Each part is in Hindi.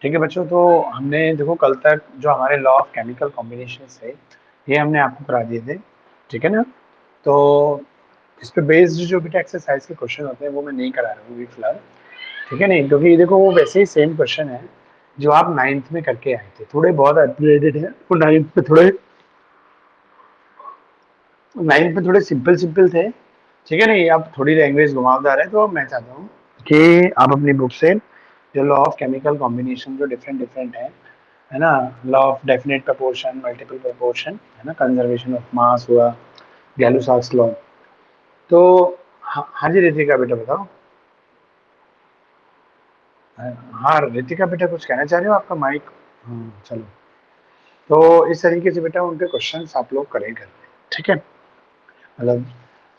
ठीक है बच्चों, तो हमने देखो कल तक जो हमारे लॉ ऑफ केमिकल कॉम्बिनेशन थे ये हमने आपको करा दिए थे। ठीक है ना। तो इस पे बेस्ड जो बेटा एक्सरसाइज के क्वेश्चन होते हैं वो मैं नहीं करा रहा हूँ अभी फिलहाल। ठीक है नहीं, क्योंकि देखो वो वैसे ही सेम क्वेश्चन है जो आप नाइन्थ में करके आए थे, थोड़े बहुत अपग्रेडेड है वो नाइन्थ में थोड़े सिंपल सिंपल थे। ठीक है नहीं, अब थोड़ी लैंग्वेज घुमावदार है, तो मैं चाहता हूँ कि आप अपनी बुक से जो लॉ ऑफ केमिकल कॉम्बिनेशन जो डिफरेंट डिफरेंट है ना, law of definite proportion, multiple proportion, है ना, कंजर्वेशन ऑफ मास हुआ, गैलू-साक्स लॉ। तो हाँ जी रितिका बेटा बताओ। हाँ रितिका बेटा कुछ कहना चाह रहे हो, आपका माइक। चलो, तो इस तरीके से बेटा उनके क्वेश्चंस आप लोग करें घर पे। ठीक है मतलब।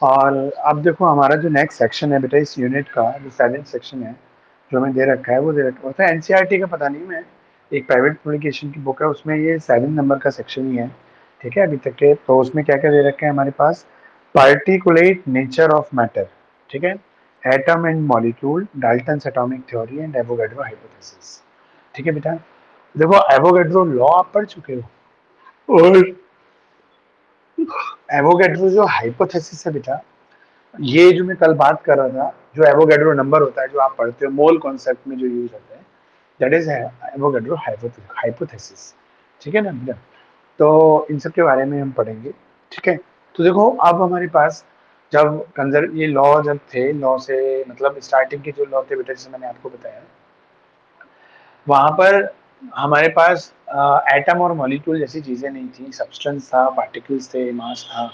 और अब देखो हमारा जो नेक्स्ट सेक्शन है बेटा इस यूनिट का, जो 7th सेक्शन है जो हमें दे रखा है, वो दे रखा होता है एनसीईआरटी का, पता नहीं, मैं एक प्राइवेट पब्लिकेशन की बुक है उसमें ये 7 नंबर का सेक्शन ही है। ठीक है अभी तक के, तो उसमें क्या क्या दे रखे हैं हमारे पास, पार्टिकुलेट नेचर ऑफ मैटर। ठीक है, atom and molecule, Dalton's atomic theory and Avogadro hypothesis. ठीक है बेटा, देखो एवोगैड्रो लॉ आप पढ़ चुके हो, और एवोगैड्रो जो हाइपोथेसिस है बेटा, ये जो मैं कल बात कर रहा था, जो एवोगैड्रो नंबर होता है जो आप पढ़ते हो मोल कॉन्सेप्ट में जो यूज होता है, दैट इज एवोगैड्रो हाइपोथेसिस। ठीक है ना बेटा, तो इन सब के बारे में हम पढ़ेंगे। ठीक है, तो देखो अब हमारे पास जब कंजर्व ये लॉ जब थे, लॉ से मतलब स्टार्टिंग के जो लॉ थे बेटा, जैसे मैंने आपको बताया, वहां पर हमारे पास एटम और मॉलिक्यूल जैसी चीजें नहीं थी, सब्सटेंस था, पार्टिकल्स थे, मास था।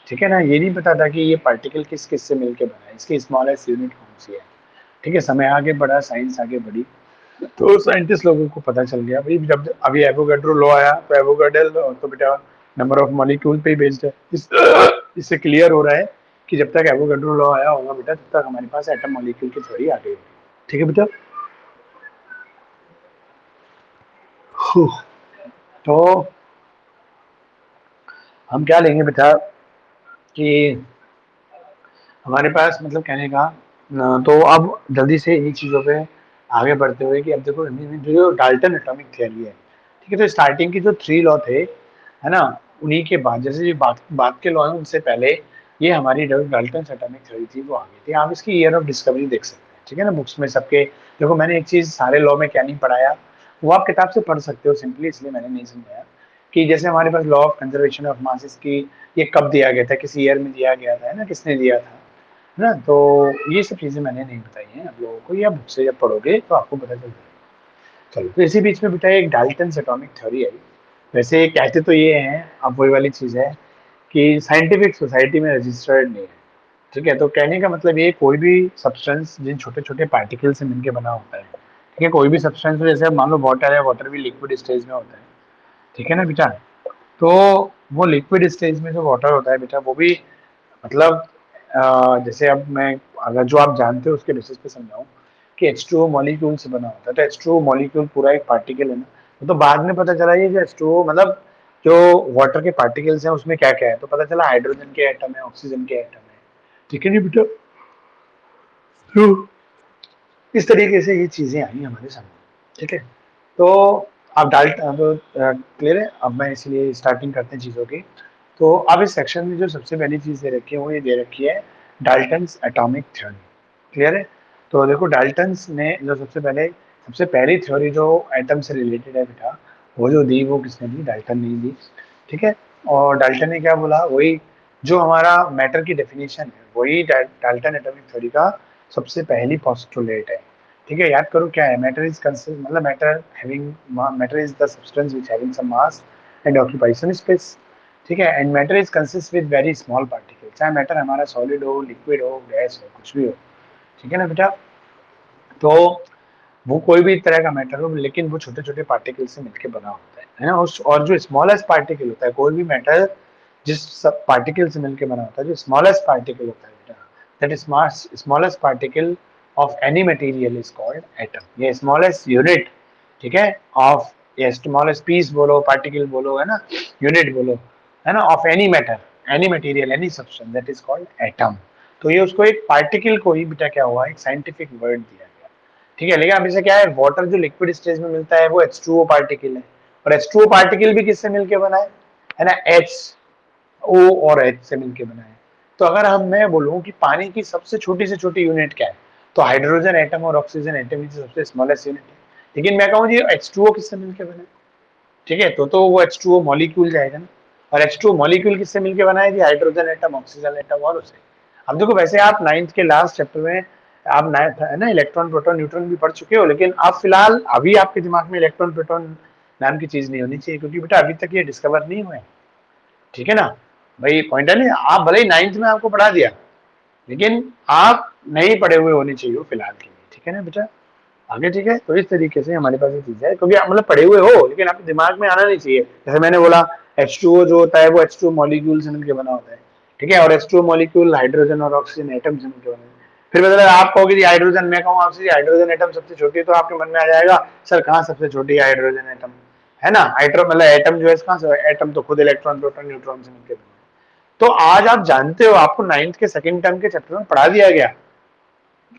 ठीक है ना, ये नहीं पता था कि ये पार्टिकल किस किस से मिलके बना है, इसकी स्मॉलेस्ट यूनिट कौन सी है। ठीक है, समय आगे बढ़ा, साइंस आगे बढ़ी, तो साइंटिस्ट लोगों को पता चल गया भाई, जब अभी एवोगैड्रो लॉ आया तो एवोगैड्रो तो बेटा नंबर ऑफ मॉलिक्यूल पे ही बेस्ड है। इससे क्लियर हो रहा है कि जब तक एवोगैड्रो लॉ आया होगा बेटा, तब तक हमारे पास एटम मॉलिक्यूल की थ्योरी आ गई होगी। ठीक है बेटा। तो हम क्या लेंगे बेटा कि हमारे पास मतलब कहने का तो अब जल्दी से इन्हीं चीज़ों पे आगे बढ़ते हुए कि अब देखो जो डाल्टन एटॉमिक थियरी है। ठीक है, तो स्टार्टिंग के जो 3 लॉ थे, है ना, उन्हीं के बाद जैसे जो बात के लॉ है उनसे पहले ये हमारी डाल्टन एटॉमिक थ्योरी थी वो आ गई थी। आप इसकी ईयर ऑफ डिस्कवरी देख सकते हैं। ठीक है ना, बुक्स में सबके देखो, मैंने एक चीज़ सारे लॉ में क्या नहीं पढ़ाया, वो आप किताब से पढ़ सकते हो सिंपली, इसलिए मैंने नहीं समझाया कि जैसे हमारे पास law of conservation of masses की, ये कब दिया गया था, किस ईयर में दिया गया था, है ना, किसने दिया था, है ना, तो ये सब चीज़ें मैंने नहीं बताई हैं आप लोगों को, या बुक से जब पढ़ोगे तो आपको पता चल जाएगा। चलो, तो इसी बीच में बेटा एक डाल्टन एटॉमिक थ्योरी आई। वैसे कहते तो ये हैं, अब वही वाली चीज़ है कि साइंटिफिक सोसाइटी में रजिस्टर्ड नहीं है। ठीक है, तो कहने का मतलब ये, कोई भी सब्सटेंस जिन छोटे छोटे पार्टिकल से मिलकर बना होता है, ठीक है, कोई भी सब्सटेंस, जैसे अब मान लो वाटर है, वाटर भी लिक्विड स्टेज में होता है। ठीक है ना बेटा, तो वो लिक्विड स्टेज में जो वाटर होता है बेटा, वो भी मतलब जैसे अब मैं, अगर जो आप जानते हो उसके बेसिस पे समझाऊं कि H2O मॉलिक्यूल से बना होता है, तो H2O मॉलिक्यूल पूरा एक पार्टिकल है ना। तो बाद में पता चला ये जो H2O मतलब जो वाटर के पार्टिकल्स हैं उसमें क्या क्या है, तो पता चला हाइड्रोजन के एटम है, ऑक्सीजन के एटम है। ठीक है नहीं बेटा, तो इस तरीके से ये चीजें आई हमारे सामने। ठीक है, तो अब डाल्ट अब क्लियर है, अब मैं इसलिए स्टार्टिंग करते हैं चीज़ों की। तो अब इस सेक्शन में जो सबसे पहली चीज़ दे रखी है वो ये दे रखी है, डाल्टन्स एटॉमिक थ्योरी। क्लियर है, तो देखो डाल्टन्स ने जो सबसे पहली थ्योरी जो एटम से रिलेटेड है बेटा, वो जो दी वो किसने दी, डाल्टन ने दी। ठीक है, और डाल्टन ने क्या बोला, वही जो हमारा मैटर की डेफिनेशन है, वही डाल्टन एटॉमिक थ्योरी का सबसे पहली पोस्टुलेट है। ठीक है, याद करो क्या है, मैटर इज कंसिस्ट मतलब matter is the substance which having some mass and occupies some space. ठीक है, and matter is consist with very small particle, चाहे मैटर हमारा सॉलिड हो, लिक्विड हो, गैस हो, कुछ भी हो। ठीक है ना बेटा, तो वो कोई भी तरह का मैटर हो, लेकिन वो छोटे छोटे पार्टिकल से मिलकर बना होता है ना। और जो स्मॉलेस्ट पार्टिकल होता है, कोई भी मैटर जिस सब पार्टिकल से मिलकर बना होता है, जो स्मॉलेस्ट पार्टिकल होता है बेटा, that is smallest particle of any material is called atom, ये स्मॉलेस्ट यूनिट। ठीक है, ऑफ, ये स्मॉलेस्ट पीस बोलो, पार्टिकल बोलो, है ना, यूनिट बोलो, है ना, of any matter, any material, any substance, that is called atom. तो ये उसको एक पार्टिकल को ही बेटा क्या हुआ, एक साइंटिफिक वर्ड दिया गया। ठीक है, लेकिन अब इसे क्या है, वाटर जो लिक्विड स्टेज में मिलता है वो H2O पार्टिकल है, और H2O पार्टिकल भी किससे मिलके बना है ना, HO और H से मिलके बना है। तो अगर हम मैं बोलूं कि पानी की सबसे छोटी से छोटी यूनिट क्या है, तो हाइड्रोजन एटम और ऑक्सीजन एटम की सबसे स्मॉलेस्ट यूनिट है। लेकिन मैं कहूँ जी H2O किससे मिलके बना है, ठीक है, तो वो H2O मॉलिक्यूल जाएगा ना, और H2O मॉलिक्यूल किससे मिलके बना है जी, हाइड्रोजन एटम, ऑक्सीजन एटम और उसे। अब देखो वैसे आप नाइन्थ के लास्ट चैप्टर में आप नाइन्थ है ना इलेक्ट्रॉन प्रोटॉन न्यूट्रॉन भी पढ़ चुके हो, लेकिन आप फिलहाल अभी आपके दिमाग में इलेक्ट्रॉन प्रोटॉन नाम की चीज नहीं होनी चाहिए, क्योंकि बेटा अभी तक ये डिस्कवर नहीं हुए, ठीक है ना भाई, पॉइंट है ना, आप भले ही नाइन्थ में आपको पढ़ा दिया, लेकिन आप नहीं पढ़े हुए होने चाहिए फिलहाल के लिए, ठीक है ना बेटा, आगे ठीक है। तो इस तरीके से हमारे पास ये चीज है, क्योंकि आप मतलब पढ़े हुए हो लेकिन आपके दिमाग में आना नहीं चाहिए। जैसे मैंने बोला H2O जो होता है वो H2O मॉलिक्यूल से मिलकर बना होता है, ठीक है, और H2O मॉलिक्यूल हाइड्रोजन और ऑक्सीजन एटम से मिलकर बना है। फिर मतलब आप कहोगे जी हाइड्रोजन, मैं कहूँ आपसे हाइड्रोजन एटम सबसे छोटी है, तो आपके मन में आ जाएगा सर कहाँ सबसे छोटी है हाइड्रोजन एटम, है ना, हाइड्रो मतलब एटम जो है कहाँ से, एटम तो खुद इलेक्ट्रॉन प्रोटॉन न्यूट्रॉन से मिलकर बना है। तो आज आप जानते हो आपको नाइन्थ के सेकंड टर्म के चैप्टर में पढ़ा दिया गया,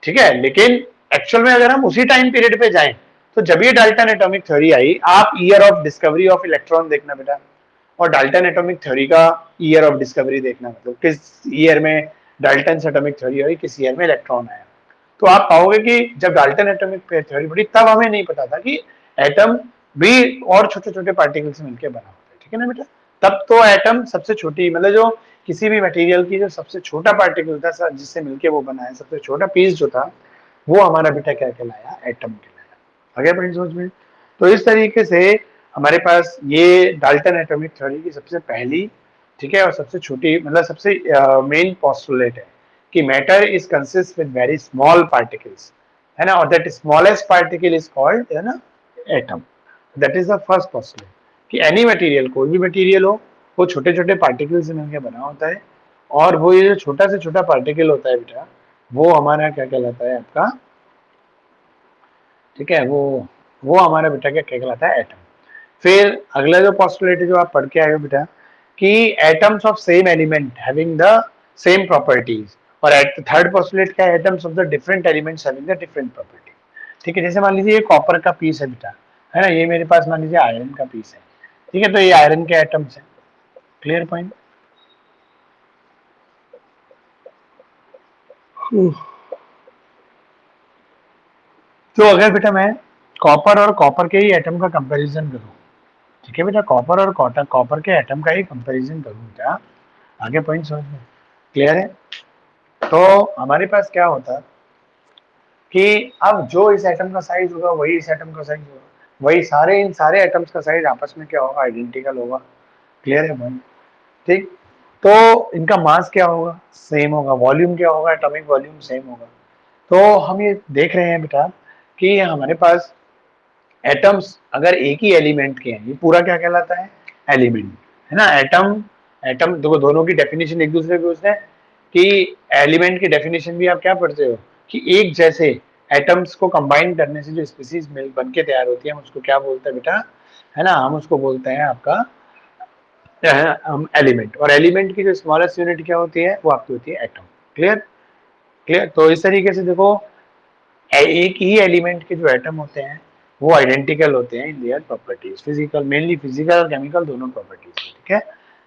ठीक है, लेकिन एक्चुअल में अगर हम उसी टाइम पीरियड पे जाएं, तो जब ये डाल्टन एटॉमिक थ्योरी आई, आप year of discovery of electron देखना बेटा, और डाल्टन एटॉमिक थ्योरी का ईयर ऑफ डिस्कवरी देखना, मतलब किस ईयर में डाल्टन एटॉमिक थ्योरी हुई, किस ईयर में इलेक्ट्रॉन आया। तो आप पाओगे कि जब डाल्टन एटॉमिक थ्योरी पड़ी तब हमें नहीं पता था कि एटम भी और छोटे छोटे पार्टिकल से मिलकर बना होता है, ठीक है ना बेटा। तब तो एटम सबसे छोटी, मतलब जो किसी भी मटेरियल की जो सबसे छोटा पार्टिकल था जिससे मिलके वो बना है, सबसे छोटा पीस जो था वो हमारा बेटा क्या कहलाया, एटम कहलाया। आगे बढ़िए सोच में। तो इस तरीके से हमारे पास ये डाल्टन एटॉमिक थ्योरी की सबसे पहली, ठीक है, और सबसे छोटी मतलब सबसे मेन पोस्टुलेट है कि matter is consist with very small particles, है ना, और that smallest particle is called, है ना, atom. That is the first postulate कि एनी मटेरियल, कोई भी मटेरियल हो, वो छोटे छोटे पार्टिकल से मिलकर बना होता है, और वो ये जो छोटा से छोटा पार्टिकल होता है बेटा, वो हमारा क्या कहलाता है आपका, ठीक है, वो हमारा बेटा क्या कहलाता है, एटम। फिर अगला जो पोस्टुलेट है जो आप पढ़ के आए हो बेटा, कि atoms of same element having the same properties, और थर्ड पोस्टुलेट क्या है, atoms of the different elements having the different property, ठीक है। जैसे मान लीजिए ये कॉपर का पीस है बेटा, है ना, ये मेरे पास मान लीजिए आयरन का पीस है, ठीक है, तो ये आयरन के एटम्स है, क्लियर पॉइंट। तो अगर बेटा मैं कॉपर और कॉपर के ही एटम का कंपैरिजन करूं, ठीक है बेटा, कॉपर और कॉपर के एटम का ही कंपैरिजन करूं बेटा, आगे पॉइंट समझ में क्लियर है। तो हमारे पास क्या होता कि अब जो इस एटम का साइज होगा वही इस एटम का साइज होगा, वही सारे इन सारे एटम्स का साइज आपस में क्या होगा, आइडेंटिकल होगा, क्लियर है पॉइंट, ठीक। तो इनका मास क्या होगा, सेम होगा, वॉल्यूम क्या होगा, एटॉमिक वॉल्यूम सेम होगा। तो हम ये देख रहे हैं बेटा कि हमारे पास एटम्स अगर एक ही एलिमेंट के हैं, ये पूरा क्या कहलाता है, एलिमेंट, है ना। एटम, एटम देखो दोनों की डेफिनेशन एक दूसरे पे उसने, कि एलिमेंट की डेफिनेशन भी आप क्या पढ़ते हो कि एक जैसे एटम्स को कंबाइन करने से जो स्पीसीज मिल बन के तैयार होती है, हम उसको क्या बोलते हैं बेटा, है ना, हम उसको बोलते हैं आपका एलिमेंट, और एलिमेंट की जो स्मॉलेस्ट यूनिट क्या होती है, वो आपकी होती है एटम, क्लियर। क्लियर, तो इस तरीके से देखो एक ही एलिमेंट के जो एटम होते हैं वो आइडेंटिकल होते हैं in their properties, physical, mainly physical और केमिकल दोनों प्रॉपर्टीज, ठीक है।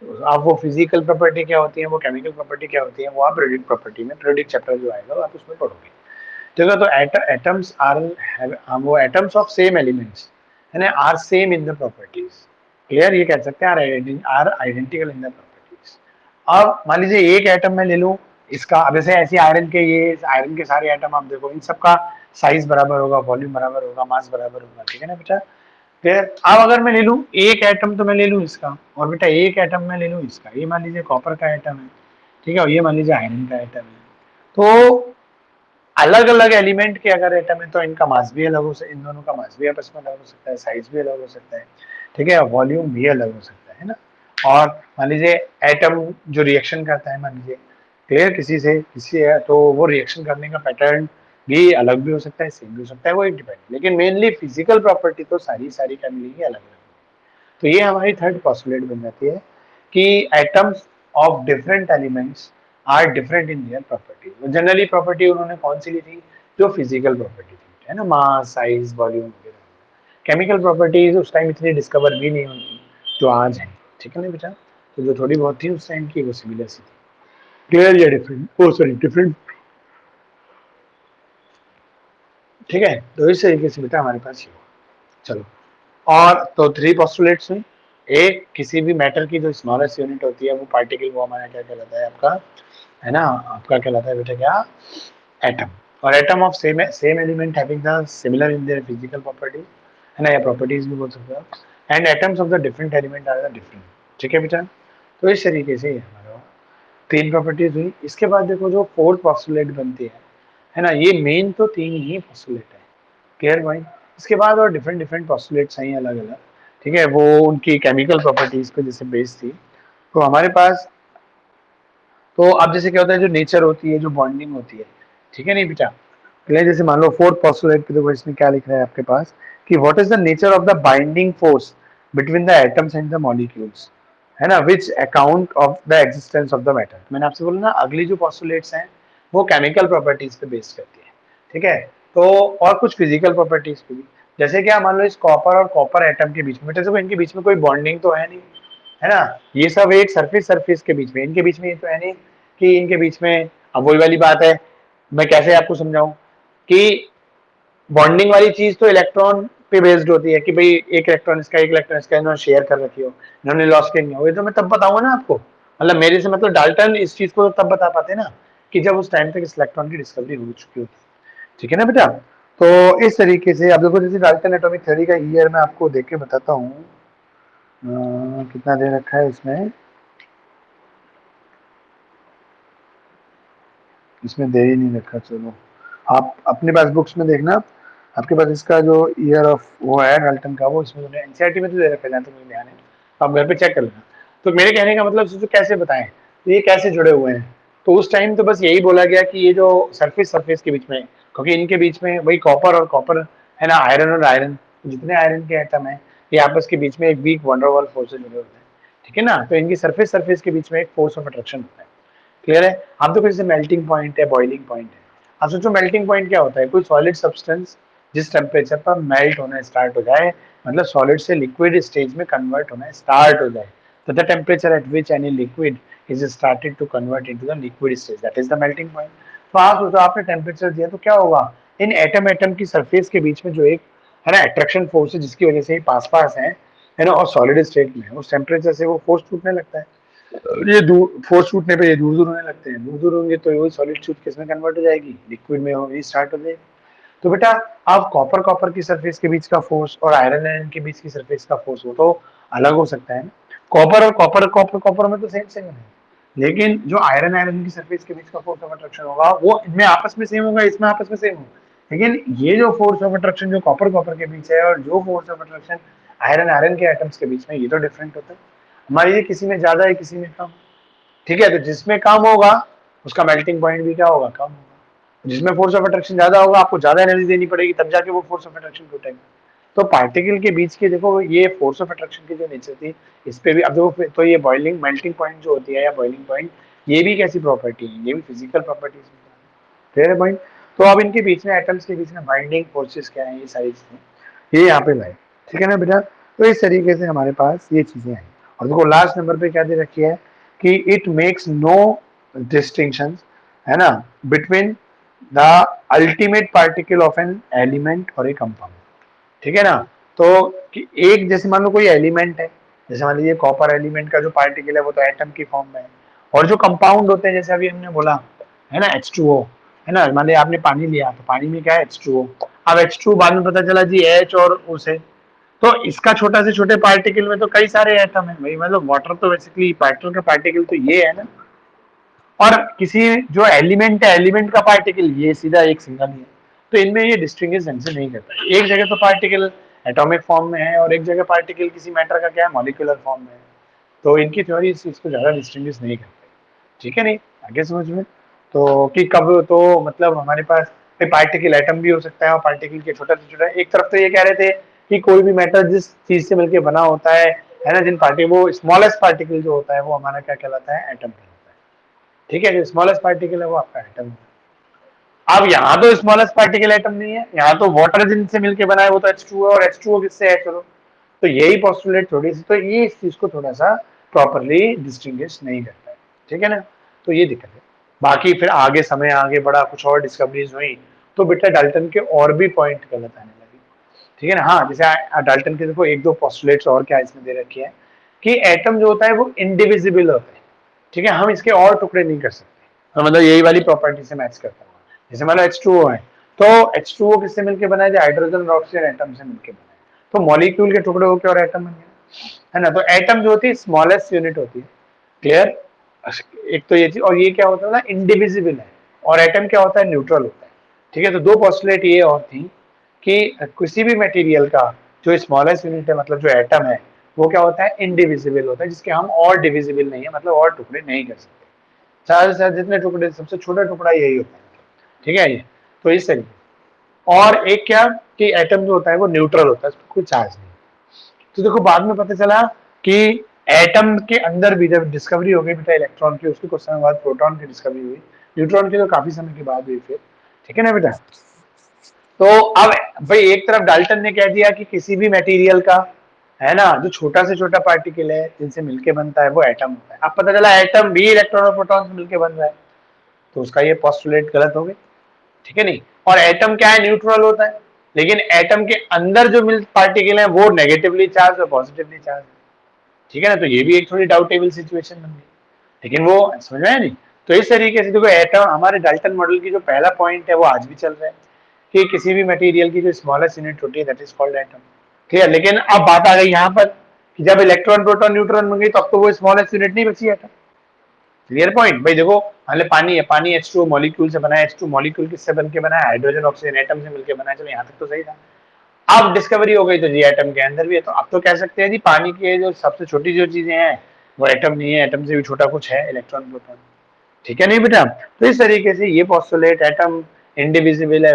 अब वो फिजिकल प्रॉपर्टी क्या होती है, वो केमिकल प्रॉपर्टी क्या होती है, वो आप पीरियोडिक प्रॉपर्टी में, पीरियोडिक चैप्टर जो आएगा आप उसमें पढ़ोगे, ठीक है। तो एटम्स आर, वो एटम्स ऑफ सेम एलिमेंट्स, है ना, are same in the properties, clear, ये कह सकते हैं are identical in the properties. अब मान लीजिए एक एटम में ले लूं इसका, अब जैसे ऐसे आयरन के, ये आयरन के सारे एटम आप देखो, इन सबका साइज बराबर होगा, वॉल्यूम बराबर होगा, मास बराबर होगा, ठीक है ना बेटा। फिर अब अगर मैं ले लूं एक एटम, तो मैं ले लूं इसका, और बेटा एक एटम मैं ले लूं इसका, ये मान लीजिए कॉपर का एटम है, ठीक है, और ये मान लीजिए आयरन का एटम है। तो अलग अलग एलिमेंट के अगर एटम है तो इनका मास भी अलग हो सकता है, इन दोनों का मास भी आपस में अलग हो सकता है, साइज भी अलग हो सकता है, ठीक है, वॉल्यूम भी अलग हो सकता है ना। और मान लीजिए एटम जो रिएक्शन करता है, मान लीजिए क्लियर, किसी से किसी है, तो वो रिएक्शन करने का पैटर्न भी अलग भी हो सकता है, सेम भी हो सकता है, वो एक डिपेंड, लेकिन मेनली फिजिकल प्रॉपर्टी तो सारी सारी क्या मिलेगी, अलग अलग। तो ये हमारी थर्ड पॉस्टुलेट बन जाती है कि atoms of different elements are different in their property. Generally property उन्होंने कौन सी ली थी, जो फिजिकल प्रॉपर्टी थी, है ना, मास, साइज, वॉल्यूम वगैरह। केमिकल प्रॉपर्टीज उस टाइम इतनी डिस्कवर भी नहीं होती जो आज है, ठीक है ना बेटा। तो जो थोड़ी बहुत थी उस टाइम की वो सिमिलर सी थी। क्लियर या डिफरेंट, ओ सॉरी डिफरेंट, ठीक है। तो इस तरीके से बेटा हमारे पास ये हुआ। चलो, और तो थ्री पोस्टुलेट्स हुई। एक, किसी भी मैटर की जो स्मॉलेस्ट यूनिट होती है वो पार्टिकल, वो हमारा क्या कहलाता है आपका, है ना, आपका कहलाता है बेटा क्या, एटम। और atom of same element having the similar in their physical property, है ना, या प्रॉपर्टीज भी बोल सकते हो। And atoms of the different element are the different, ठीक है बेटा। तो इस तरीके से हमारा तीन प्रॉपर्टीज हुई। इसके बाद देखो जो फोर्थ पोस्टुलेट बनती है ना, ये मेन तो तीन ही पोस्टुलेट है, क्लियर भाई। इसके बाद और डिफरेंट डिफरेंट पोस्टुलेट्स हैं अलग अलग, ठीक है, वो उनकी केमिकल प्रॉपर्टीज पे जैसे बेस्ड थी। तो हमारे पास, तो अब जैसे क्या होता है, जो नेचर होती है, जो बॉन्डिंग होती है, ठीक है नहीं बेटा। क्लियर, जैसे मान लो फोर्थ पोस्टुलेट पे देखो इसमें क्या लिख रहा है आपके पास, कि what is the nature of the binding force between the atoms and the molecules, है ना, which account of the existence of the matter. मैंने आपसे बोला ना, अगली जो पोस्टुलेट्स हैं वो केमिकल प्रॉपर्टीज पे बेस्ड करती है, ठीक है। तो और कुछ फिजिकल प्रॉपर्टीज पे भी, जैसे क्या मान लो इस कॉपर और कॉपर एटम के बीच में बेटा देखो, इनके बीच में कोई बॉन्डिंग तो है नहीं, है ना। ये सब एक सरफेस सरफेस के बीच में, इनके बीच में ये तो है नहीं कि इनके बीच में, अब वही वाली बात है, मैं कैसे आपको समझाऊं कि बॉन्डिंग वाली चीज तो इलेक्ट्रॉन पे बेस्ड होती है कि भाई एक इलेक्ट्रॉन इसका, एक इलेक्ट्रॉन इसका, इन्होंने शेयर कर रखी हो, इन्होंने लॉस करनी हो, ये तो मैं तब बताऊंगा ना आपको, मतलब मेरे से मतलब डाल्टन इस चीज को तो तब बता पाते ना कि जब उस टाइम तक इस इलेक्ट्रॉन की डिस्कवरी हो चुकी होती, ठीक है ना बेटा। तो इस तरीके से अब देखो, जैसे डाल्टन एटॉमिक थ्योरी का ईयर मैं आपको देख के बताता हूँ, कितना दे रखा है इसमें, इसमें दे ही नहीं रखा, चलो आप अपने पास बुक्स में देखना, आपके पास इसका जो ईयर ऑफ वो है डाल्टन का, वो इसमें एनसीईआरटी में तो दे रखा है, तो मुझे ध्यान है, आप घर पे चेक कर लेना। तो मेरे कहने का मतलब सोचो कैसे बताएं, तो ये कैसे जुड़े हुए हैं। तो उस टाइम तो बस यही बोला गया कि ये जो सरफेस सरफेस के बीच में, क्योंकि इनके बीच में वही कॉपर और कॉपर, है ना, आयरन और आयरन, जितने आयरन के एटम है ये आपस के बीच में एक वीक वंडरवॉल फोर्स से जुड़े होते हैं, ठीक है ना। तो इनकी सरफेस सरफेस के बीच में एक फोर्स ऑफ अट्रैक्शन होता है, क्लियर है। अब देखो जैसे मेल्टिंग पॉइंट है, बॉइलिंग पॉइंट है। अब सोचो मेल्टिंग पॉइंट क्या होता है, कोई सॉलिड सब्सटेंस जिस टेम्परेचर पर मेल्ट होना स्टार्ट हो जाए, मतलब सॉलिड से लिक्विड स्टेज में कन्वर्ट होना स्टार्ट हो जाए, तो the temperature at which any liquid is started to convert into the liquid stage, that is the melting point. तो आप सोचो आपने टेम्परेचर दिया तो क्या होगा, इन एटम एटम की सरफेस के बीच में जो एक, है ना, अट्रैक्शन फोर्स है जिसकी वजह से पास पास है ना, और सॉलिड स्टेट में उस टेम्परेचर से वो फोर्स टूटने लगता है। ये दूर फोर्स छूटने पे ये दूर दूर होने लगते हैं, दूर दूर होंगे तो वही सॉलिड छूट किस में कन्वर्ट हो जाएगी, लिक्विड में होगी, स्टार्ट हो जाएगी। तो बेटा आप कॉपर कॉपर की सरफेस के बीच का फोर्स और आयरन आयरन के बीच की सरफेस का फोर्स वो तो अलग हो सकता है ना, कॉपर और कॉपर कॉपर कॉपर में तो सेम सेम है, लेकिन जो आयरन आयरन की सरफेस के बीच का फोर्स ऑफ अट्रैक्शन होगा वो इनमें आपस में सेम होगा, इसमें आपस में सेम होगा। लेकिन ये जो फोर्स ऑफ अट्रैक्शन जो कॉपर कॉपर के बीच है और जो force of attraction iron iron के एटम्स के बीच में, ये तो डिफरेंट होता है। हमारे ये किसी में ज्यादा है किसी में कम, ठीक है। तो जिसमें कम होगा उसका मेल्टिंग पॉइंट भी क्या होगा, कम होगा। जिसमें फोर्स ऑफ अट्रैक्शन ज्यादा होगा आपको ज्यादा एनर्जी देनी पड़ेगी तब जाके वो फोर्स ऑफ अट्रैक्शन टूटेगा। तो पार्टिकल के बीच के देखो ये फोर्स ऑफ अट्रैक्शन की जो नेचर थी, इस पे भी अब देखो, तो ये बॉइलिंग मेल्टिंग पॉइंट जो होती है या बॉइलिंग पॉइंट, ये भी कैसी प्रॉपर्टी है, ये भी फिजिकल प्रॉपर्टीज क्लियर है पॉइंट। तो अब इनके बीच में एटम्स के बीच में बाइंडिंग फोर्सेस क्या है, ये सारी चीजें ये यहाँ पे लाए, ठीक है ना बेटा। तो इस तरीके से हमारे पास ये चीजें हैं। और देखो लास्ट नंबर पे क्या दे रखी है कि इट मेक्स नो डिस्टिंक्शन, है ना, between the ultimate particle of an element और ए कंपाउंड, ठीक है ना। तो कि एक जैसे मान लो कोई एलिमेंट है, जैसे मान लीजिए कॉपर एलिमेंट का जो पार्टिकल है वो तो एटम की फॉर्म में है, और जो कंपाउंड होते हैं जैसे अभी हमने बोला, है ना, H2O, है ना, मान लिया आपने पानी लिया तो पानी में क्या है H2O। अब H2 बाद में पता चला जी H और O से, तो इसका छोटा से छोटे पार्टिकल में तो कई सारे एटम है भाई, मतलब वाटर तो बेसिकली पार्टिकल का पार्टिकल तो ये है ना। और किसी जो एलिमेंट है, एलिमेंट का पार्टिकल ये सीधा एक सिंगल ही है। तो इनमें ये डिस्टिंग्विश ढंग से नहीं करता है, एक जगह तो पार्टिकल एटॉमिक फॉर्म में है और एक जगह पार्टिकल किसी मैटर का क्या है, मॉलिक्यूलर फॉर्म में है। तो इनकी थ्योरी इस चीज को ज्यादा डिस्टिंग्विश नहीं करती, ठीक है नहीं, आगे समझ में। तो कि कब तो मतलब हमारे पास पार्टिकल एटम भी हो सकता है और पार्टिकल के छोटा से छोटा, एक तरफ तो ये कह रहे थे कि कोई भी मैटर जिस चीज से मिलकर बना होता है ना, जिन पार्टिकल वो स्मॉलेस्ट पार्टिकल जो होता है वो हमारा क्या कहलाता है, एटम कहलाता है, ठीक है। जो स्मॉलेस्ट पार्टिकल है वो आपका एटम है। अब यहाँ तो स्मॉलेस्ट पार्टिकल एटम नहीं है, यहाँ तो वाटर जिनसे मिलके बना है वो तो H2 है, और H2O किससे है, चलो तो यही पॉस्टुलेट थोड़ी सी, तो ये इस चीज को थोड़ा सा प्रॉपरली डिस्टिंग्विश नहीं करता है, ठीक है ना, तो ये दिक्कत है। बाकी फिर आगे समय आगे बढ़ा, कुछ और डिस्कवरीज हुई, तो बेटा डाल्टन के और भी पॉइंट गलत आने लगे, ठीक है ना। हाँ, जैसे डाल्टन के देखो एक दो पॉस्टुलेट्स और क्या इसमें दे रखी है कि एटम जो होता है वो इंडिविजिबल होता है, ठीक है, हम इसके और टुकड़े नहीं कर सकते, तो मतलब यही वाली प्रॉपर्टी से मैच करता है। जैसे मान लो H2O है, तो H2O किससे मिलकर बना है, जो हाइड्रोजन और ऑक्सीजन एटम से मिलकर बना है, तो मॉलिक्यूल के टुकड़े होकर और एटम बन गया, है ना। तो एटम जो होती है स्मॉलेस्ट यूनिट होती है, क्लियर। एक तो ये चीज, और ये क्या होता है ना, इंडिविजिबल है, और एटम क्या होता है, न्यूट्रल होता है, ठीक है। तो दो पोस्टुलेट ये और थी कि किसी भी मटेरियल का जो स्मॉलेस्ट यूनिट है, मतलब जो एटम है, वो क्या होता है, इंडिविजिबल होता है, जिसके हम और डिविजिबल नहीं है, मतलब और टुकड़े नहीं कर सकते, चार से चार जितने टुकड़े, सबसे छोटा टुकड़ा यही होता है, ठीक है। ये तो इस तरीके, और एक क्या कि एटम जो होता है वो न्यूट्रल होता है, उसमें कोई चार्ज नहीं। तो देखो बाद में पता चला कि एटम के अंदर भी जब डिस्कवरी हो गई बेटा इलेक्ट्रॉन की, उसके कुछ समय बाद प्रोटॉन की डिस्कवरी हुई, न्यूट्रॉन की तो काफी समय के बाद हुई फिर, ठीक है ना बेटा। तो अब भाई एक तरफ डाल्टन ने कह दिया कि किसी भी मटेरियल का, है ना, जो छोटा से छोटा पार्टिकल है जिनसे मिलके बनता है वो एटम होता है, अब पता चला एटम भी इलेक्ट्रॉन और प्रोटॉन से मिलके बन रहा है, तो उसका ये पोस्टुलेट गलत हो गया, ठीक है नहीं। और एटम क्या है, न्यूट्रल होता है, लेकिन एटम के अंदर जो मिल्क पार्टिकल है वो नेगेटिवली चार्ज और पॉजिटिवली चार्ज, ठीक है ना। तो ये भी एक थोड़ी डाउटेबल सिचुएशन बन गई, लेकिन वो समझ में आया नहीं। तो इस तरीके से देखो एटम हमारे डाल्टन मॉडल की जो पहला पॉइंट है वो आज भी चल रहा है कि किसी भी मटेरियल की जो स्मॉलेस्ट यूनिट होती है दैट इज कॉल्ड एटम, ठीक है। लेकिन अब बात आ गई यहाँ पर कि जब इलेक्ट्रॉन प्रोटॉन न्यूट्रॉन बन गई तो अब तो वो स्मॉलेस्ट यूनिट नहीं बची एटम, क्लियर पॉइंट। भाई देखो मान ले पानी है, पानी H2O मॉलिक्यूल से बना है, H2 मॉलिक्यूल किससे बन के बना है, हाइड्रोजन ऑक्सीजन एटम से मिलकर बना है, चलो यहाँ तक तो सही था। अब डिस्कवरी हो गई तो जी एटम के अंदर भी है, तो अब तो कह सकते हैं जी पानी की जो सबसे छोटी जो चीजें हैं वो एटम नहीं है, एटम से भी छोटा कुछ है, इलेक्ट्रॉन प्रोटॉन, ठीक है नहीं बेटा। तो इस तरीके से ये पोस्टुलेट एटम इंडिविजिबल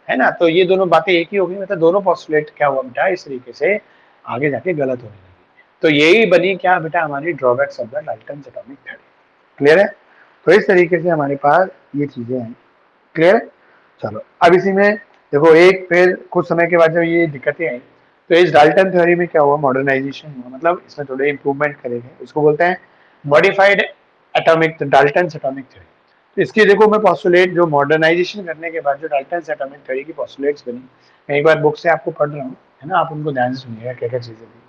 है ना, तो ये दोनों बातें एक ही हो गई, मतलब दोनों पोस्टुलेट क्या हुआ बेटा इस तरीके से आगे जाके गलत होने लगी, तो यही बनी क्या बेटा हमारी drawbacks of the Dalton's atomic theory, clear है। तो इस तरीके से हमारे पास ये चीजें हैं, क्लियर है। चलो अब इसी में देखो एक फिर कुछ समय के बाद जब ये दिक्कतें आई, तो इस डाल्टन थ्योरी में क्या हुआ, मॉडर्नाइजेशन हुआ, मतलब इसमें थोड़े इंप्रूवमेंट करेंगे, इसको बोलते हैं modified atomic Dalton atomic theory. तो इसकी देखो मैं पोस्टुलेट जो मॉडर्नाइजेशन करने के बाद जो डाल्टन एटॉमिक थ्योरी की पोस्टुलेट्स बनी, मैं एक बार बुक से आपको पढ़ रहा हूँ, है ना, आप उनको ध्यान से सुनिएगा क्या क्या चीजें थी,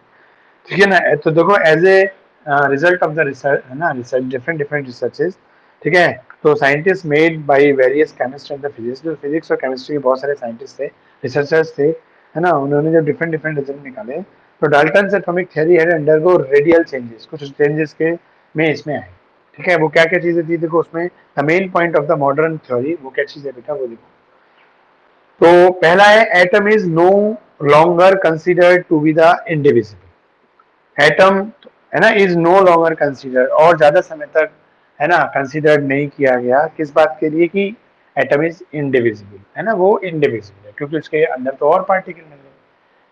ठीक है ना। तो देखो as a result of the research, है ना, रिसर्च डिफरेंट डिफरेंट रिसर्चेज, ठीक है। तो scientist made by various chemist and the physics, जो फिजिक्स और केमिस्ट्री के बहुत सारे साइंटिस्ट थे, रिसर्चर्स थे, है ना, उन्होंने जब डिफरेंट डिफरेंट रिजल्ट निकाले, तो Dalton atomic theory had undergo radial changes, कुछ चेंजेस के में इसमें आए, ठीक है। वो क्या क्या चीजें थी देखो उसमें, the main point of the modern theory वो क्या चीज है बेटा वो देखो। तो पहला है atom is no longer considered to be the indivisible, atom, है ना, इज नो लॉन्गर कंसिडर, और ज्यादा समय तक, है ना, कंसिडर्ड नहीं किया गया, किस बात के लिए कि एटम इज इंडिविजिबल, है ना, वो इंडिविजिबल है क्योंकि उसके अंदर तो और पार्टिकल मिल गए,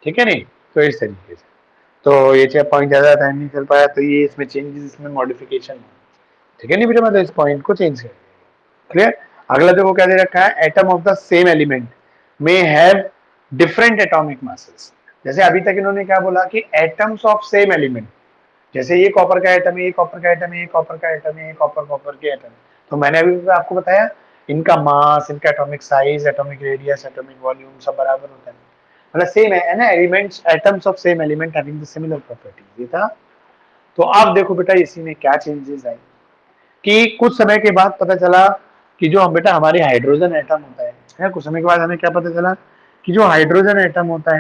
ठीक है नहीं। तो इस तरीके से, तो ये चाहे पॉइंट ज्यादा टाइम नहीं चल पाया, तो ये इसमें चेंजेस, इसमें मॉडिफिकेशन, ठीक है नहीं बेटा, मतलब इस पॉइंट को चेंज कर, क्लियर। अगला देखो क्या दे रखा है, atom of the same element में हैव डिफरेंट एटॉमिक मासेस, जैसे अभी तक इन्होंने क्या बोला कि एटम्स ऑफ सेम एलिमेंट, जैसे ये कॉपर का एटम है, ये कॉपर का एटम है, ये कॉपर का एटम है, ये कॉपर कॉपर के एटम, तो मैंने अभी आपको बताया इनका मास, इनका atomic size, atomic radius, atomic volume सब बराबर होता है, मतलब सेम है ना, elements atoms of same element having the similar properties, ये था। तो अब देखो बेटा इसी में क्या चेंजेस आए कि कुछ समय के बाद पता चला कि जो हम बेटा हमारे हाइड्रोजन एटम होता है, कुछ समय के बाद हमें क्या पता चला कि जो हाइड्रोजन एटम होता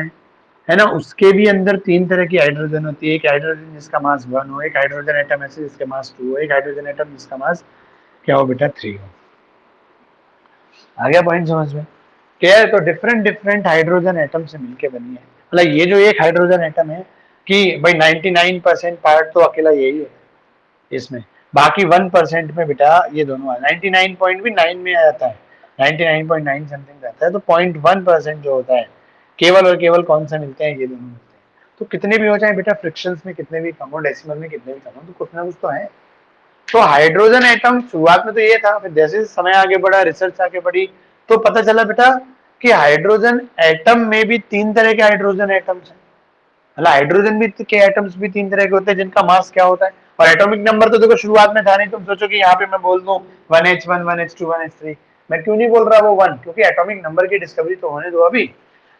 है ना, उसके भी अंदर तीन तरह की हाइड्रोजन होती है, एक हाइड्रोजन जिसका मास 1 हो, एक हाइड्रोजन एटम ऐसे जिसका मास 2 हो, एक हाइड्रोजन एटम जिसका मास क्या हो बेटा 3 हो। आ गया पॉइंट समझ में, क्या है, तो डिफरेंट डिफरेंट हाइड्रोजन एटम से मिलके बनी है, मतलब ये जो एक हाइड्रोजन एटम है कि भाई 99% पार्ट तो अकेला यही है इसमें, बाकी 1% में बेटा ये दोनों है, 99 पॉइंट भी 9 में आ जाता है, 99.9 समथिंग रहता है, तो 0.1% जो होता है केवल और केवल कौन सा मिलते हैं, ये दोनों मिलते हैं। तो कितने भी हो जाए बेटा फ्रिक्शंस में कितने भी कम हो, डेसिमल में कितने भी कम हो, तो कुछ ना कुछ तो है। तो हाइड्रोजन एटम शुरुआत में तो ये था, फिर जैसे समय आगे बढ़ा, रिसर्च आगे बढ़ी, तो पता चला बेटा कि हाइड्रोजन एटम में भी 3 तरह के हाइड्रोजन एटम्स हैं। मतलब हाइड्रोजन भी के एटम्स भी 3 तरह के होते हैं जिनका मास क्या होता है, और एटॉमिक नंबर तो देखो शुरुआत में था नहीं। तुम सोचो कि यहाँ पे मैं बोल दूं 1h1 1h2 1h3, मैं क्यों नहीं बोल रहा वो 1, क्योंकि एटॉमिक नंबर की डिस्कवरी तो होने दो अभी।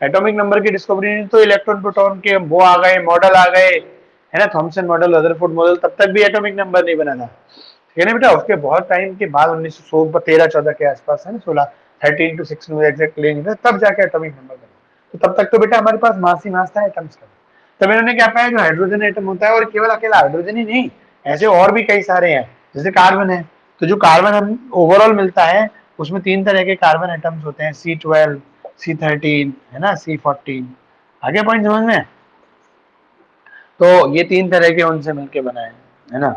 एटॉमिक नंबर की डिस्कवरी नहीं तो इलेक्ट्रॉन प्रोटॉन के वो आ गए, मॉडल आ गए, है ना, थॉमसन मॉडल, रदरफोर्ड मॉडल, तब तक भी एटॉमिक नंबर नहीं बना था। ठीक है ना बेटा, उसके बहुत टाइम के बाद 1913-14 के आसपास, है ना, 16 13 to 6 में एग्जैक्टली तब जाके एटॉमिक नंबर बना। तो तब तक तो बेटा हमारे पास मास ही मास था एटम्स का। तब इन्होंने क्या पाया, जो हाइड्रोजन एटम होता है, और केवल अकेला हाइड्रोजन ही नहीं, ऐसे और भी कई सारे हैं, जैसे कार्बन है। तो जो कार्बन हम ओवरऑल मिलता है उसमें 3 तरह के कार्बन एटम्स होते हैं, C12, C13, है ना, C14। आगे पॉइंट समझ में? तो ये 3 तरह के उनसे मिलके बना है ना,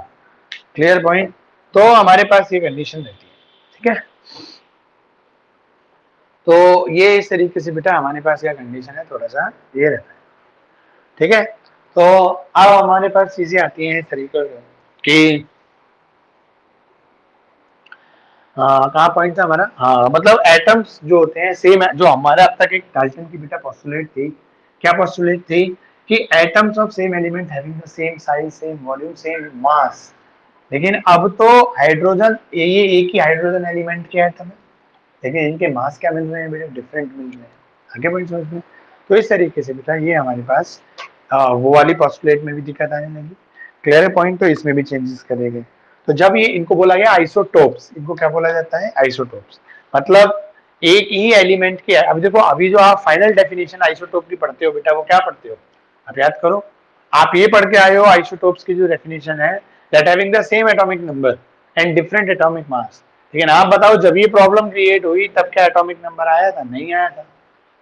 क्लियर पॉइंट। तो हमारे पास ये कंडीशन रहती है, ठीक है। तो ये इस तरीके से बेटा हमारे पास क्या कंडीशन है, थोड़ा सा ये रहता है, ठीक है। तो अब हमारे पास चीजें आती हैं इस तरीके कि कहाँ पॉइंट था हमारा, हाँ, मतलब एटम्स जो होते हैं सेम, जो हमारा अब तक एक डाल्टन की बेटा पोस्टुलेट थी, क्या पोस्टुलेट थी, कि atoms of same element having the same size, same volume, same mass. लेकिन अब तो हाइड्रोजन, ये एक ही हाइड्रोजन एलिमेंट के एटम है, लेकिन इनके मास क्या मिल रहे हैं बेटा, डिफरेंट मिल रहे हैं। आगे पॉइंट समझ में? तो इस तरीके से बेटा ये हमारे पास वो वाली पोस्टुलेट में भी दिक्कत आने लगी, क्लियर पॉइंट। तो इसमें भी चेंजेस करे गए। तो जब ये इनको बोला गया आइसोटोप्स, इनको क्या बोला जाता है, आइसोटोप्स, मतलब एक ही एलिमेंट के। अब देखो, अभी जो आप फाइनल डेफिनेशन आइसोटोप की पढ़ते हो बेटा, वो क्या पढ़ते हो, आप याद करो। आप ये पढ़ के आए हो आइसोटोप्स की जो डेफिनेशन है, that having the same atomic number and different atomic mass. लेकिन आप बताओ, जब ये प्रॉब्लम क्रिएट हुई तब क्या एटॉमिक नंबर आया था, नहीं आया था।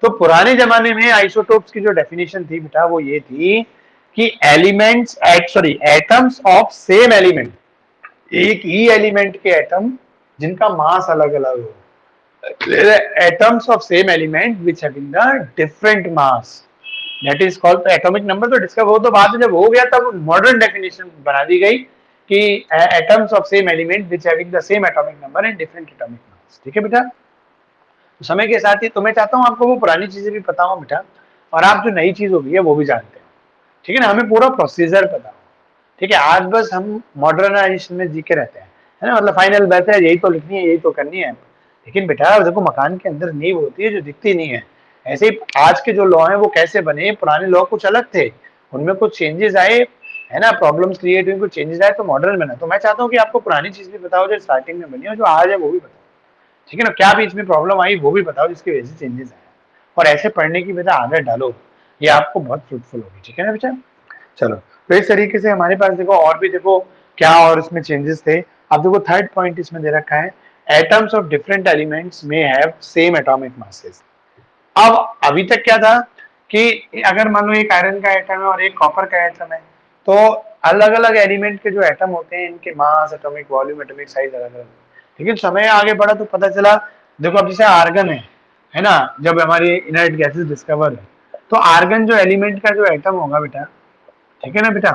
तो पुराने जमाने में आइसोटोप्स की जो डेफिनेशन थी बेटा, वो ये थी कि elements sorry atoms of same element, एक ही एलिमेंट के एटम जिनका मास अलग अलग हो, atoms of same element which having the different mass, that is called atomic number. तो डिस्कवर, वो तो बाद में जब हो गया तब मॉडर्न डेफिनेशन बना दी गई कि atoms of same element which having the same atomic number and different atomic mass. ठीक है बेटा, तो समय के साथ ही तो मैं चाहता हूँ आपको वो पुरानी चीजें भी पता हो बेटा, और आप जो नई चीज हो गई है वो भी जानते हो, ठीक है ना, हमें पूरा प्रोसीजर पता हो। ठीक है, आज बस हम मॉडर्नाइजेशन में जी के रहते हैं, है ना, मतलब फाइनल बात है, यही तो लिखनी है, यही तो करनी है। लेकिन बेटा देखो, मकान के अंदर नींव होती है जो दिखती नहीं है। ऐसे ही आज के जो लॉ हैं वो कैसे बने, पुराने लॉ कुछ अलग थे, उनमें कुछ चेंजेस आए, है ना, प्रॉब्लम्स क्रिएट हुई, कुछ चेंजेस आए तो मॉडर्न बना। तो मैं चाहता हूँ कि आपको पुरानी चीज भी बताओ जो स्टार्टिंग में बनी, और जो आज है वो भी बताओ, ठीक है ना, क्या बीच में प्रॉब्लम आई वो भी बताओ जिसकी वजह से चेंजेस आए, और ऐसे पढ़ने की बेटा आदत डालो, ये आपको बहुत फ्रूटफुल होगी, ठीक है ना बेटा। चलो, तो इस तरीके से हमारे पास देखो और भी देखो क्या और इसमें चेंजेस थे। अब देखो थर्ड पॉइंट इसमें दे रखा है, एटम्स ऑफ डिफरेंट एलिमेंट्स में हैव सेम एटॉमिक मासेस। अब अभी तक क्या था कि अगर मान लो एक आयरन का एटम है और एक कॉपर का एटम है, तो अलग अलग एलिमेंट के जो एटम होते हैं इनके मास, एटॉमिक वॉल्यूम, एटॉमिक साइज अलग अलग। लेकिन समय आगे बढ़ा तो पता चला, देखो अब जैसे आर्गन है ना, जब हमारी इनर्ट गैसेस डिस्कवर है, तो आर्गन जो एलिमेंट का जो एटम होगा बेटा, ठीक है ना बेटा,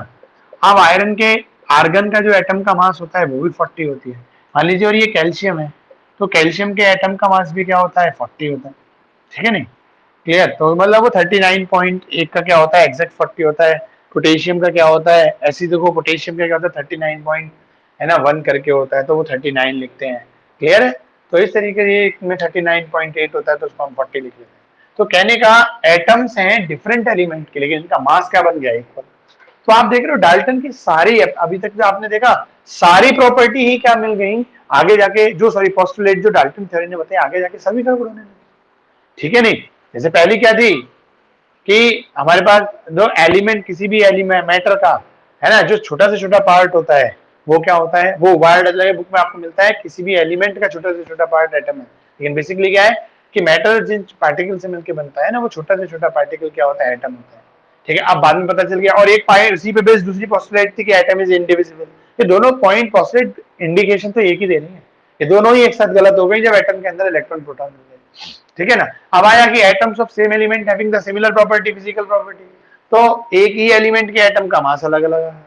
अब आयरन के, आर्गन का जो एटम का मास होता है वो भी 40 होती है, मान लीजिए, और ये कैल्शियम है, तो कैल्शियम के एटम का मास भी क्या होता है, 40 होता है, ठीक है नहीं, क्लियर। तो मतलब वो 39.1 का क्या होता है, एग्जैक्ट 40 होता है। पोटेशियम का क्या होता है, ऐसी देखो, पोटेशियम का क्या होता है, 39 पॉइंट, है ना, 1 करके होता है, तो वो 39 लिखते हैं, क्लियर है। तो इस तरीके से में 39.8 होता है, तो उसको हम 40 लिख लेते हैं। तो कहने का, एटम्स हैं डिफरेंट एलिमेंट के, लेकिन इनका मास क्या बन गया, इक्वल। तो आप देख रहे हो डाल्टन की सारी, अभी तक जो आपने देखा, सारी प्रॉपर्टी ही क्या मिल गई आगे जाके, जो सॉरी पोस्टुलेट जो डाल्टन थ्योरी ने बताया, आगे जाके सभी गड़बड़ होने लगी, ठीक है नहीं। जैसे पहली क्या थी कि हमारे पास जो एलिमेंट, किसी भी एलिमेंट मैटर का, है ना, जो छोटा से छोटा पार्ट होता है वो क्या होता है, वो वर्ड अलग बुक में आपको मिलता है, किसी भी एलिमेंट का छोटा से छोटा पार्ट एटम है। लेकिन बेसिकली क्या है कि मैटर जिन पार्टिकल से मिलकर बनता है ना, वो छोटा से छोटा पार्टिकल क्या होता है, एटम होता है, ठीक है। अब बाद में पता चल गया, और एक पाए उसी पे बेस दूसरी पोस्टुलेट थी कि एटम इज इंडिविजिबल। ये दोनों पॉइंट पोस्टुलेट इंडिकेशन तो एक ही दे रही है, ये दोनों ही एक साथ गलत हो गई जब एटम के अंदर इलेक्ट्रॉन प्रोटॉन मिल गए, ठीक है ना। अब आया कि atoms of same element having the similar property, physical property, तो एक ही एलिमेंट के एटम का मास अलग अलग है।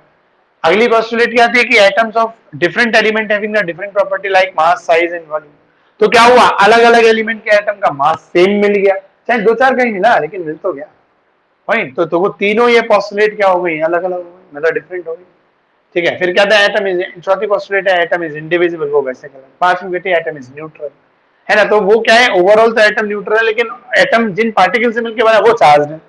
अगली पोस्टुलेट क्या आती है कि atoms of different element having the different property like mass, size and volume. तो क्या हुआ, अलग अलग एलिमेंट के एटम का मास सेम मिल गया, चाहे दो चार कहीं मिला लेकिन मिल तो गया। पॉइंट तो वो तीनों ये पॉस्टुलेट क्या हो गई, अलग अलग हो गई, मतलब डिफरेंट हो गई। ठीक है, फिर क्या था, एटम इज, चौथी पॉस्टुलेट है एटम इज इंडिविजिबल, वो वैसे करें। पांचवी बेटी एटम इज न्यूट्रल, है ना। तो वो क्या है, ओवरऑल तो एटम न्यूट्रल है, लेकिन एटम जिन पार्टिकल से मिलकर बना वो चार्ज है।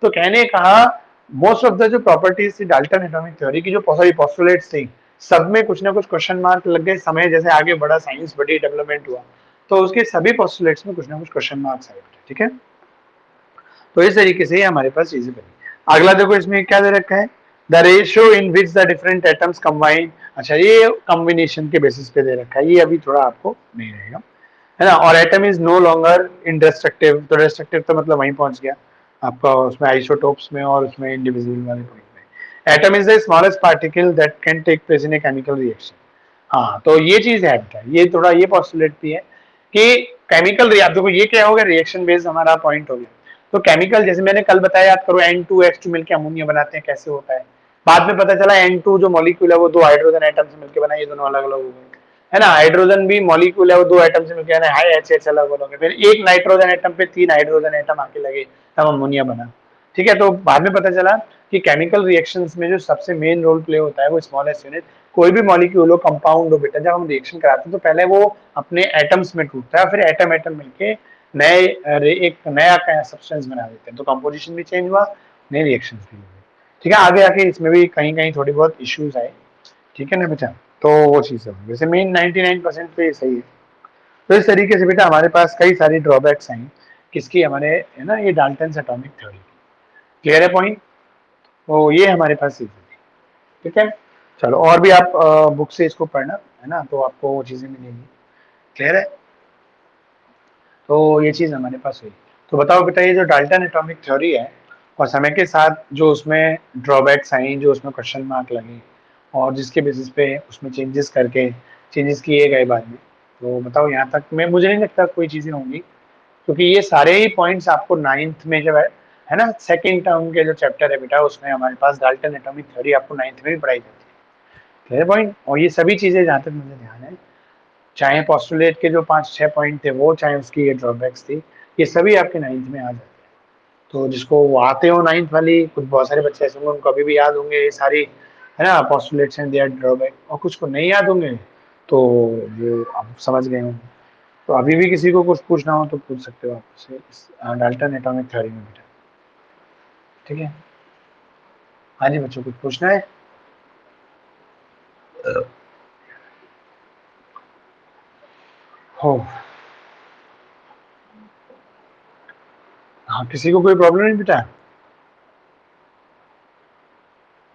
तो कहने कहा मोस्ट ऑफ द जो प्रॉपर्टीज थी डाल्टन एटॉमिक थ्योरी की, जो सॉरी पॉस्टुलेट्स थी, सब में कुछ ना कुछ क्वेश्चन मार्क लग गए। समय जैसे आगे बढ़ा, साइंस बड़ी डेवलपमेंट हुआ, तो उसके सभी पॉस्टुलेट्स में कुछ ना कुछ क्वेश्चन मार्क्स आए। ठीक है, तो इस तरीके से हमारे पास चीजें बनी। अगला देखो, इसमें क्या दे रखा है, the ratio in which the different atoms combine. अच्छा, ये कॉम्बिनेशन के बेसिस पे दे रखा है, ये अभी थोड़ा आपको नहीं रहेगा, है ना। और एटम इज नो लॉन्गर इंडेस्ट्रक्टिव, तो डिस्ट्रक्टिव तो मतलब वहीं पहुंच गया आपका, उसमें आइसोटोप्स में और उसमें इंडिविजुअल वाले पॉइंट में। Atom is the smallest particle that can take place in a chemical reaction. हाँ, तो ये चीज है बेटा, ये थोड़ा ये पॉस्टुलेट भी है कि केमिकल रिएक्शन, देखो ये क्या हो गया, रिएक्शन बेस्ड हमारा पॉइंट हो गया। तो केमिकल, जैसे मैंने कल बताया, याद करो, N2H2 मिलकर अमोनिया बनाते हैं, कैसे होता है। बाद में पता चला N2 जो मॉलिक्यूल है वो दो हाइड्रोजन एटम से मिलकर बना, ये दोनों अलग अलग हो गए, है ना। हाइड्रोजन भी मॉलिक्यूल है, वो दो एटम से मिलकर हाई HH अलग अलग है, फिर एक नाइट्रोजन एटम पे तीन हाइड्रोजन एटम आके लगे, तब अमोनिया बना। ठीक है, तो बाद में पता चला कि केमिकल रिएक्शंस में जो सबसे मेन रोल प्ले होता है वो स्मॉलेस्ट यूनिट। कोई भी मॉलिक्यूल हो, कंपाउंड हो बेटा, जब हम रिएक्शन कराते हैं तो पहले वो अपने एटम्स में टूटता है, फिर एटम एटम मिलके नए एक नया सब्सटेंस बना देते हैं, तो कंपोजिशन भी चेंज हुआ, नए रिएक्शंस भी हुए। ठीक है, आगे आके इसमें भी कहीं कहीं थोड़ी बहुत इश्यूज आए। ठीक है ना बेटा, तो वो चीज है, वैसे मेन 99% पे सही है। तो इस तरीके से बेटा हमारे पास कई सारी ड्रॉबैक्स आई किसकी, हमारे, है ना, ये डाल्टन एटॉमिक थ्योरी। क्लियर है पॉइंट, तो ये हमारे पास चीज है। ठीक है, चलो, और भी आप बुक से इसको पढ़ना, है ना, तो आपको वो चीजें मिलेंगी। क्लियर है, तो ये चीज हमारे पास हुई। तो बताओ बेटा, ये जो डाल्टन एटॉमिक थ्योरी है, और समय के साथ जो उसमें ड्रॉबैक्स आई, जो उसमें क्वेश्चन मार्क लगे, और जिसके बेसिस पे उसमें चेंजेस किए गए बाद में, तो बताओ यहाँ तक में मुझे नहीं लगता कोई चीजें होंगी, क्योंकि ये सारे ही पॉइंट्स आपको नाइन्थ में जब है ना, सेकेंड टर्म के जो चैप्टर है बेटा, उसमें हमारे पास डाल्टन एटॉमिक थ्योरी आपको नाइन्थ में भी पढ़ाई जाती है। क्लियर पॉइंट, और ये सभी चीजें जहाँ तक मुझे ध्यान है, चाहे पोस्टुलेट के जो 5-6 पॉइंट थे वो, चाहे उसकी ये ड्रॉबैक्स थी, ये सभी आपके नाइन्थ में आ जाते हैं। तो जिसको वो आते हो नाइन्थ वाली, कुछ बहुत सारे बच्चे ऐसे होंगे उनको अभी भी याद होंगे ये सारी, है ना, पोस्टुलेट्स एंड देयर ड्रॉबैक, और कुछ को नहीं याद होंगे, तो वो आप समझ गए होंगे। तो अभी भी किसी को कुछ पूछना हो तो पूछ सकते हो आप डाल्टन एटॉमिक थ्योरी में बेटा। ठीक है, हाँ जी बच्चों, कुछ पूछना है। हो, हाँ, किसी को कोई प्रॉब्लम नहीं बेटा।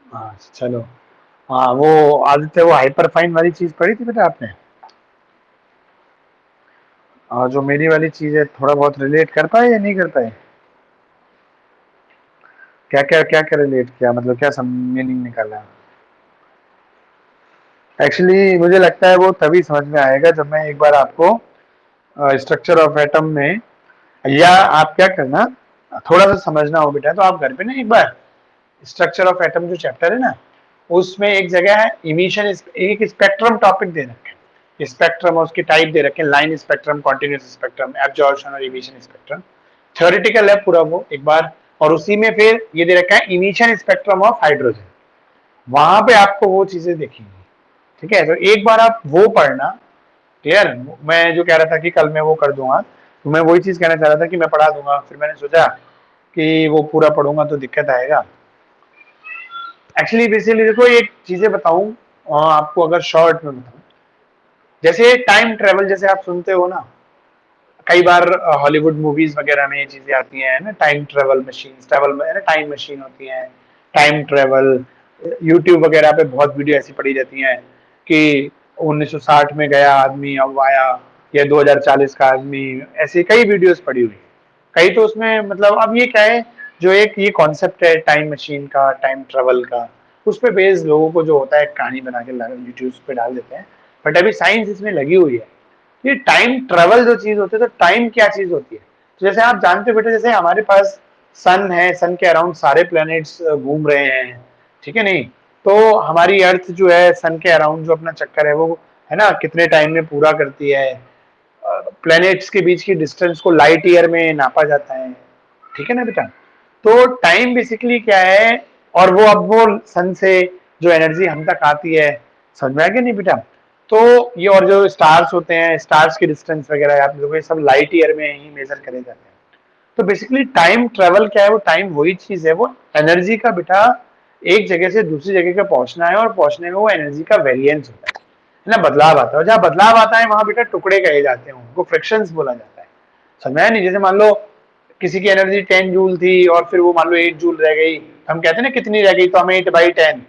हाँ चलो, हाँ वो आदित्य, वो हाइपर फाइन वाली चीज पढ़ी थी बेटा आपने, और जो मेरी वाली चीज है, थोड़ा बहुत रिलेट कर पाए या नहीं कर पाए, क्या क्या रिलेट किया, मतलब क्या मीनिंग निकाला। एक्चुअली मुझे लगता है वो तभी समझ में आएगा जब मैं एक बार आपको स्ट्रक्चर ऑफ एटम में, या आप क्या करना, थोड़ा सा समझना हो बेटा, तो आप घर पे ना एक बार स्ट्रक्चर ऑफ एटम जो चैप्टर है ना, उसमें एक जगह है इमिशन, एक स्पेक्ट्रम टॉपिक दे रखे हैं, स्पेक्ट्रम और उसकी टाइप दे रखे हैं, line spectrum, continuous spectrum, absorption और इमिशन स्पेक्ट्रम। थ्योरेटिकल है पूरा वो एक बार, और उसी में फिर ये दे रखा है इमिशन स्पेक्ट्रम ऑफ हाइड्रोजन, वहां पे आपको वो चीजें दिखेंगी। ठीक है, तो एक बार आप वो पढ़ना। क्लियर, मैं जो कह रहा था कि कल मैं वो कर दूंगा, तो मैं वही चीज कहना चाह रहा था कि मैं पढ़ा दूंगा, फिर मैंने सोचा कि वो पूरा पढ़ूंगा तो दिक्कत आएगा। एक्चुअली बेसिकली देखो, एक चीजें बताऊं आपको, अगर शॉर्ट में बताऊं, जैसे टाइम ट्रेवल, जैसे आप सुनते हो ना, कई बार हॉलीवुड मूवीज वगैरह में ये चीजें आती हैं ना, टाइम ट्रेवल मशीन, ट्रेवल में टाइम मशीन होती है, टाइम ट्रेवल, यूट्यूब वगैरह पे बहुत वीडियो ऐसी पड़ी रहती हैं कि 1960 में गया आदमी अब आया, या 2040 का आदमी, ऐसी कई वीडियोस पड़ी हुई है। कई तो उसमें मतलब, अब ये क्या है, जो एक ये कॉन्सेप्ट है टाइम मशीन का, टाइम ट्रेवल का, उस पे बेस्ड लोगों को जो होता है कहानी बना के यूट्यूब पे डाल देते हैं, बट अभी साइंस इसमें लगी हुई है। ये टाइम ट्रेवल जो चीज होती है, तो टाइम क्या चीज होती है, तो जैसे आप जानते हो बेटा, जैसे हमारे पास सन है, सन के अराउंड सारे प्लैनेट्स घूम रहे हैं, ठीक है नहीं, तो हमारी अर्थ जो है सन के अराउंड जो अपना चक्कर है वो, है ना, कितने टाइम में पूरा करती है, प्लैनेट्स के बीच की डिस्टेंस को लाइट ईयर में नापा जाता है, ठीक है ना बेटा। तो टाइम बेसिकली क्या है, और वो अब वो सन से जो एनर्जी हम तक आती है, समझ में आ गया नहीं बेटा। तो ये और जो स्टार्स होते हैं, स्टार्स की डिस्टेंस वगैरह आप लोगों को सब लाइट ईयर में ही मेजर करे जाते हैं। तो बेसिकली टाइम ट्रेवल क्या है, वो टाइम वही चीज है, वो एनर्जी का बेटा एक जगह से दूसरी जगह का पहुंचना है, और पहुंचने में वो एनर्जी का वेरिएंस होता है ना, बदलाव आता है। और जहाँ बदलाव आता है वहां बेटा टुकड़े कहे जाते हैं, उनको फ्रिक्शंस बोला जाता है। समझ नहीं, जैसे मान लो किसी की एनर्जी 10 जूल थी और फिर वो मान लो 8 जूल रह गई, हम कहते हैं ना कितनी रह गई, तो हमें 8/10,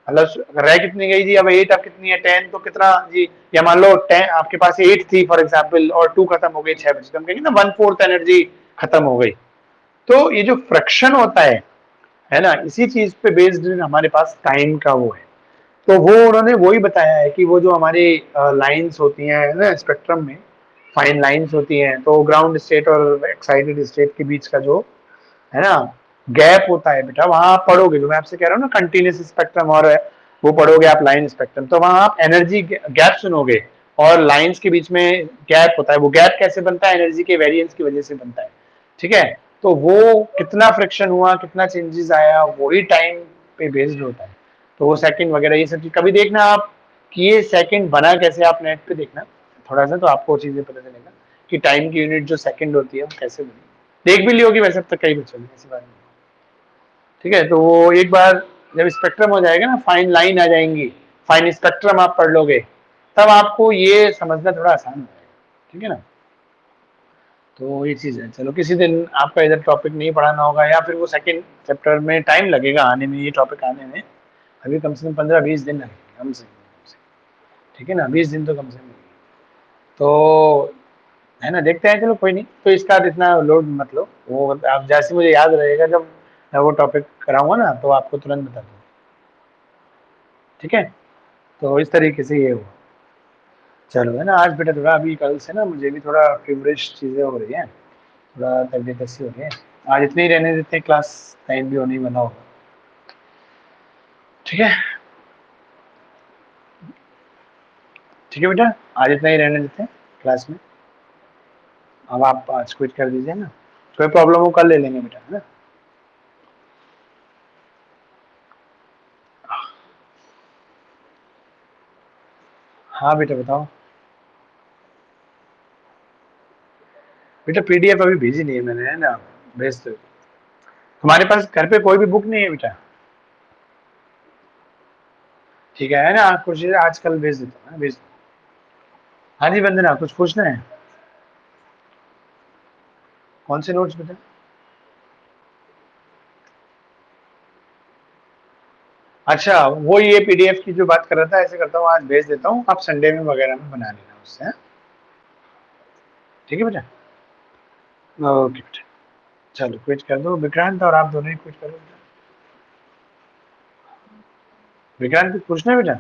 मतलब रह कितनी गई जी, अब 8 अब कितनी है 10 तो कितना जी, या मान लो 10 आपके पास 8 थी फॉर एग्जांपल और 2 खत्म हो गई 6 बजे, तो हम कहेंगे ना 1/4 एनर्जी खत्म हो गई। तो ये जो फ्रैक्शन होता है ना, इसी चीज पे बेस्ड हमारे पास टाइम का वो है। तो वो उन्होंने वही बताया है कि वो जो हमारी लाइंस होती हैं ना स्पेक्ट्रम में, फाइन लाइंस होती हैं, तो ग्राउंड स्टेट और एक्साइटेड स्टेट के बीच का जो है ना गैप होता है बेटा, वहां आप पढ़ोगे, जो मैं आपसे कह रहा हूँ ना कंटिन्यूस स्पेक्ट्रम और वो पढ़ोगे आप लाइन स्पेक्ट्रम, तो वहां आप एनर्जी गैप सुनोगे, और लाइंस के बीच में गैप होता है। वो गैप कैसे बनता है, एनर्जी के वेरिएंस की वजह से बनता है, ठीक है। तो वो कितना फ्रिक्शन हुआ, कितना चेंजेस आया, वही टाइम पे बेस्ड होता है। तो वो सेकंड वगैरह ये सब चीज कभी देखना आप कि ये सेकंड बना कैसे, आप नेट पे देखना थोड़ा सा, तो आपको चीजें पता चलेगा कि टाइम की यूनिट जो सेकंड होती है वो कैसे बनी। देख भी लियोगी वैसे, अब तक कई बच्चों ने ऐसी बात नहीं, ठीक है। तो वो एक बार जब स्पेक्ट्रम हो जाएगा ना, फाइन लाइन आ जाएंगी, फाइन स्पेक्ट्रम आप पढ़ लोगे, तब आपको ये समझना थोड़ा आसान हो जाएगा, ठीक है ना। तो ये चीज है। चलो किसी दिन आपका इधर टॉपिक नहीं पढ़ाना होगा, या फिर वो सेकंड चैप्टर में टाइम लगेगा आने में, ये टॉपिक आने में अभी कम से कम 15-20 दिन लगेंगे कम से कम, ठीक है ना, 20 दिन तो कम से कम लगेंगे। तो है ना, देखते हैं, चलो कोई नहीं, तो इसका इतना लोड मत लो, वो आप जैसे मुझे याद रहेगा जब मैं वो टॉपिक कराऊंगा ना, तो आपको तुरंत बता दूंगा, ठीक है। तो इस तरीके से ये हुआ। चलो है ना, आज बेटा थोड़ा अभी कल से ना मुझे भी थोड़ा फीवरिश चीज़ें हो रही हैं, थोड़ा तबीयत ऐसी हो रही है। आज इतने ही रहने देते हैं, क्लास टाइम भी होने वाला होगा, ठीक है। ठीक है बेटा, आज इतना ही रहने देते हैं क्लास में। अब आप आज क्विट कर दीजिए ना, कोई प्रॉब्लम हो कल ले लेंगे बेटा, है ना। हाँ बेटा बताओ। बेटा पीडीएफ अभी भेजी नहीं है मैंने, है ना, भेज दो। तुम्हारे पास घर पे कोई भी बुक नहीं है बेटा? ठीक है ना, कुछ आजकल भेज देता हूँ, भेज दो। हाँ जी वंदना, कुछ पूछना है? कौन से नोट्स बेटा? अच्छा, वो ये पीडीएफ की जो बात कर रहा था, ऐसे करता हूँ आज भेज देता हूँ, आप संडे में वगैरह में बना लेना उससे, हाँ? ठीक है बेटा, ओके बेटा। चलो क्विट कर दो, विक्रांत और आप दोनों ही क्विट करो बेटा। विक्रांत कुछ पूछना है बेटा?